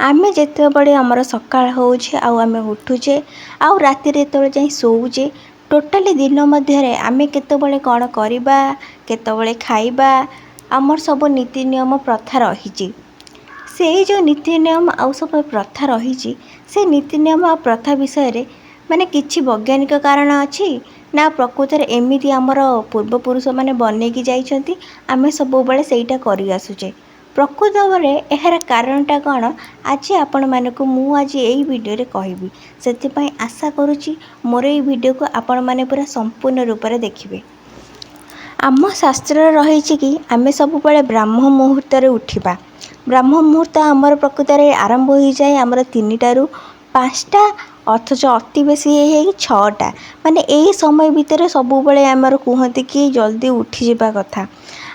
आमे जेतेबळे आमर सकाळ होउछे आउ आमे उठुचे आउ राति रे जेतेबळे जाई सोउचे टोटाली दिन मध्य आमे केतेबळे कौन करिबा केतेबळे खाइबा आमर सब नीति नियम प्रथा रही। से जो नीति नियम आउ सब प्रथा रही से नीति नियम आ प्रथा विषय रे माने किछि वैज्ञानिक कारण अछि ना प्रकृत रे एमिति आमर पूर्वपुरुष माने बनेकी जाइछन्ति आमे सब बळे सेइटा करि आसुचे। प्रकृत रे एहर कारणटा कौन आज आपण मानकु मु आज एई वीडियो रे कहबी सेति आशा करूची मोर एई वीडियो को आपण माने पूरा संपूर्ण रूप रे देखिबे। आम शास्त्र रही कि आम सब ब्राह्म मुहूर्त उठा। ब्राह्म मुहूर्त आमर प्रकृत में आरंभ हो जाए आमर 3टारू 5टा अथच अति बेसी है 6टा माने यही समय भितर सब आमर कहते कि जल्दी उठी जावा कथा।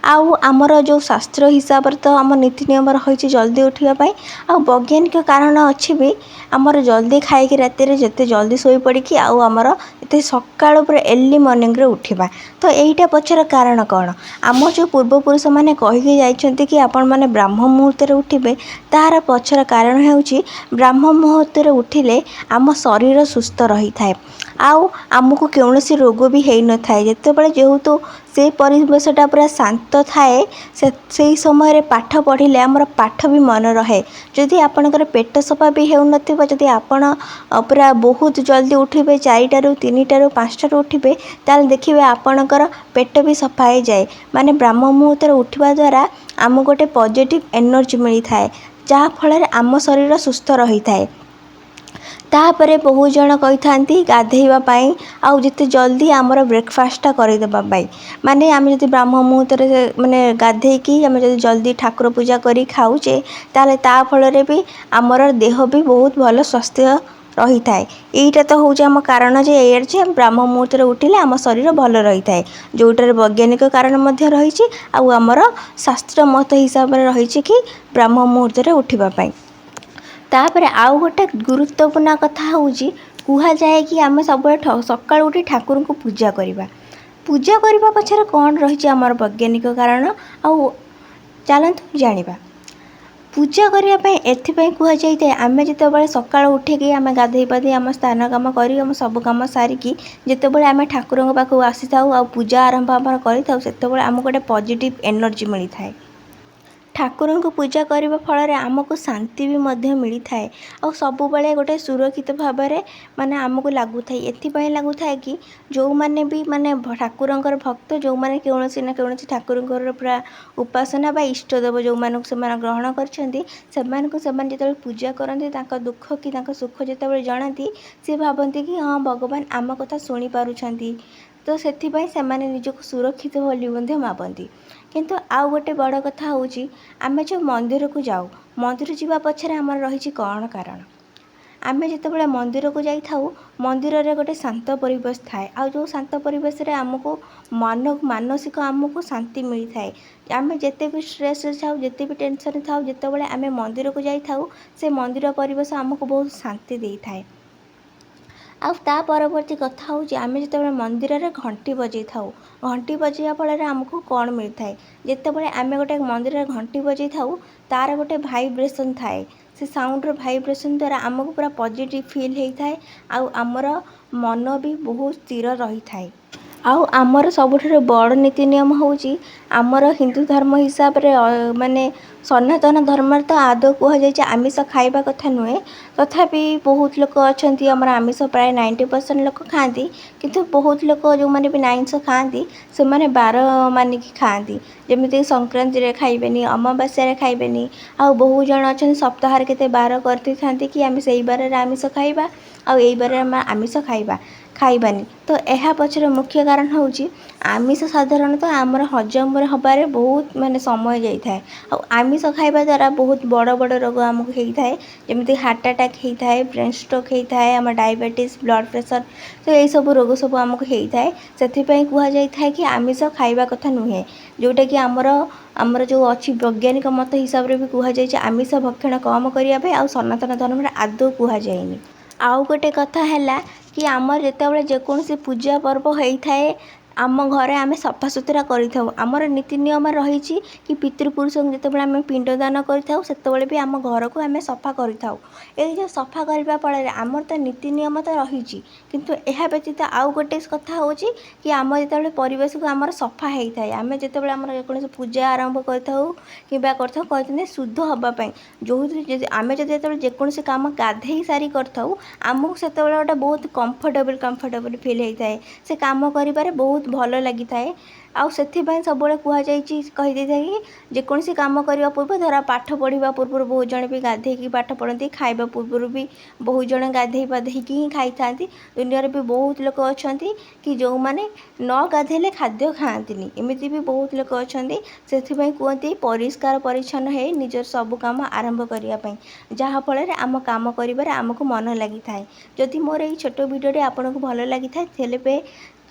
आउ आमर जो शास्त्र हिसाब से तो आम नीति नियम रही जल्दी उठापी आ वैज्ञानिक कारण अच्छी भी आमर जल्दी खाई राति जिते जल्दी शोई पड़ी आमर ये सका अर्ली मॉर्निंग रे उठा। तो यहीटा पचर कारण कौन आम जो पूर्वपुरुष मैंने कहीकि जाइछन्ति कि आपण मैंने ब्राह्म मुहूर्त उठे तार पचर कारण होउछि ब्राह्म मुहूर्त उठिले आम शरीर सुस्थ रही थाए आउ आमको कौनसी रोग भी हो न थाए जेतेबळे जेहेतु से परिवेशटा पूरा शांत थाए से समय रे पाठ पढ़िले आमर पाठ भी मन रहे। जदि आपणकर पेट सफा भी हो नथिबो जदि आपण पूरा बहुत जल्दी उठिबे 4टारू 3टारू 5टारू उठिबे ताल देखिबे आपणकर पेट भी सफा हो जाए माने ब्राह्म मुहूर्त उठिबा द्वारा आम गोटे पॉजिटिव एनर्जी मिली थाए जहाँ फल आम शरीर सुस्थ रही थाए। तापरे बहुत जन कही था गाधेवा आउ जिते जल्दी आमर ब्रेकफास्टा करदेवाई माने आम जब ब्राह्म मुहूर्त माने गाधेकी आम जल्दी ठाकुर पूजा करी खाऊचे ताले ता फल भी आमर देह भी बहुत भल स्वास्थ्य रही थाए। यहीटा तो हूँ आम कारण जे ब्राह्म मुहूर्त उठिले आम शरीर भल रही थाए जोटार वैज्ञानिक कारण रही आमर शास्त्र मत हिसाब से रही कि ब्राह्म मुहूर्त उठापी। तापर आउ गोटे गुरुत्वपूर्ण कथा हूँ कह जाए कि आम सब सका उठी ठाकुर को पूजा करवा। पूजा करने पछरे कौन रही आमर वैज्ञानिक कारण आउ चलतु जाना। पूजा करने एपाई कह जाए आम जिते सका उठिकी आम गाधे पाधे आम स्नान कम कर सब कम सारिकी जिते आम ठाकुर पाखु आसी था आ पूजा आरंभ आम कर आमको गोटे पॉजिटिव एनर्जी मिली थाए। ठाकुर को पूजा करने फल आमको शांति भी मिली थाए और सब बड़े गोटे सुरक्षित भाव में माने आमको लगू थाए एथिपाई लगू थाए कि जो माने भी माने ठाकुर भक्त जो माने कौनसी ना कौनसी ठाकुर पूरा उपासना बा इष्टदेव जो मानक से ग्रहण कर पूजा करते दुख कि सुख जिते जनाती सी भावती कि हाँ भगवान आम कथा शुणी पारुछंती तो सेथिपाई से निजक सुरक्षित बोली भावती। किंतु आउ गोटे बड़ कथा हूँ आम जो मंदिर को जाऊ मंदिर जावा पछरे आमर रही कौन कारण आम जिते मंदिर को जाई थाऊ मंदिर रे गोटे शांत परिवेश थाए आ जो शांत परिवेश रे आमको मानसिक आमको शांति मिली थाए। आम जिते भी स्ट्रेस थाऊ जिते भी टेंशन थाऊ जिते आम मंदिर को जाई थाऊ से मंदिर परिवेश आमको बहुत शांति दे थाए। आ परवर्ती कथा हूँ आम जो मंदिर रे घंटी बजे थाऊ घंटी बजाइवा फल आमको कौन मिलता है जिते आम गोटे मंदिर घंटी बजे थाऊ तार गोटे भाइब्रेसन थाए से साउंड भाइब्रेसन द्वारा आमको पूरा पॉजिटिव फील होता है आमर मन भी बहुत स्थिर रही थाए। आउ आमर सबुठ बड़ नीति नियम हूँ आमर हिंदू धर्म हिसाब रे माने सनातन धर्म तो आदौ कह जाए आमिष खाइबा कथा नुहे तथापि बहुत लोक अच्छा आमर आमिष प्राय 90% लोक खाती किंतु बहुत लोक जो मैंने भी आमिष खाती से मैंने बार मानिकी खाती जमीक संक्रांति रे खाइबेनी अमावास्या खाइबेनी आ बहु जन अच्छा सप्ताह केते बार करती था कि आम से बार आमिष खाइबा आई बार आमिष खाइबानी। तो यह पछर मुख्य कारण हूँ आमिष साधारणतः आमर हजम हबारे बहुत माने समय जाए आमिष खाइबा द्वारा बहुत बड़ बड़ रोग आमको होता है जमी हार्ट अटैक होता है ब्रेन स्ट्रोक होता है आम डायबिटीज ब्लड प्रेशर तो यही सब रोग सब आमको होता है से कह जाए कि आमिष खाइबा कथा नुहे जोटा कि आमर जो अच्छी वैज्ञानिक मत हिसाब से भी कह जाए आमिष भक्षण कम करने आ सनातन धर्म आदौ कह जाए। आउ गोटे कथा है कि आमर जिते जेकोसी पूजा पर्व होता है ଆମ ଘରେ ଆମେ ସଫାସୁତୁରା କରିଥାଉ। ଆମର ନୀତି ନିୟମ ରହିଛି କି ପିତୃପୁରୁଷଙ୍କୁ ଯେତେବେଳେ ଆମେ ପିଣ୍ଡଦାନ କରିଥାଉ ସେତେବେଳେ ବି ଆମ ଘରକୁ ଆମେ ସଫା କରିଥାଉ। ଏଇ ଯେଉଁ ସଫା କରିବା ଫଳରେ ଆମର ତ ନୀତି ନିୟମ ତ ରହିଛି, କିନ୍ତୁ ଏହା ବ୍ୟତୀତ ଆଉ ଗୋଟେ କଥା ହେଉଛି କି ଆମ ଯେତେବେଳେ ପରିବେଶକୁ ଆମର ସଫା ହେଇଥାଏ, ଆମେ ଯେତେବେଳେ ଆମର ଯେକୌଣସି ପୂଜା ଆରମ୍ଭ କରିଥାଉ କିମ୍ବା କରିଥାଉ କହିଛନ୍ତି ଶୁଦ୍ଧ ହେବା ପାଇଁ, ଯେଉଁଥିରେ ଆମେ ଯଦି ଯେତେବେଳେ ଯେକୌଣସି କାମ ଗାଧେଇ ସାରି କରିଥାଉ ଆମକୁ ସେତେବେଳେ ଗୋଟେ ବହୁତ କମ୍ଫର୍ଟେବଲ୍ ଫିଲ୍ ହେଇଥାଏ। ସେ କାମ କରିବାରେ ବହୁତ ଭଲ ଲାଗିଥାଏ। ଆଉ ସେଥିପାଇଁ ସବୁବେଳେ କୁହାଯାଇଛି କହିଦେଇଥାଏ କି ଯେକୌଣସି କାମ କରିବା ପୂର୍ବରୁ ଧର ପାଠ ପଢ଼ିବା ପୂର୍ବରୁ ବହୁତ ଜଣ ବି ଗାଧେଇକି ପାଠ ପଢ଼ନ୍ତି, ଖାଇବା ପୂର୍ବରୁ ବି ବହୁତ ଜଣ ଗାଧେଇ ପାଧେଇକି ହିଁ ଖାଇଥାନ୍ତି। ଦୁନିଆରେ ବି ବହୁତ ଲୋକ ଅଛନ୍ତି କି ଯେଉଁମାନେ ନ ଗାଧେଇଲେ ଖାଦ୍ୟ ଖାଆନ୍ତିନି, ଏମିତି ବି ବହୁତ ଲୋକ ଅଛନ୍ତି। ସେଥିପାଇଁ କୁହନ୍ତି ପରିଷ୍କାର ପରିଚ୍ଛନ୍ନ ହେଇ ନିଜର ସବୁ କାମ ଆରମ୍ଭ କରିବା ପାଇଁ, ଯାହାଫଳରେ ଆମ କାମ କରିବାରେ ଆମକୁ ମନ ଲାଗିଥାଏ। ଯଦି ମୋର ଏଇ ଛୋଟ ଭିଡ଼ିଓଟି ଆପଣଙ୍କୁ ଭଲ ଲାଗିଥାଏ ତେବେ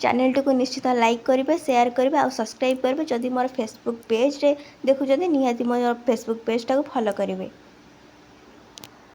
ଚ୍ୟାନେଲଟିକୁ ନିଶ୍ଚିତ ଲାଇକ୍ କରିବେ, ସେୟାର କରିବେ ଆଉ ସବସ୍କ୍ରାଇବ୍ କରିବେ। ଯଦି ମୋର ଫେସବୁକ୍ ପେଜ୍ରେ ଦେଖୁଛନ୍ତି ନିହାତି ମୋ ଫେସବୁକ୍ ପେଜ୍ଟାକୁ ଫଲୋ କରିବେ।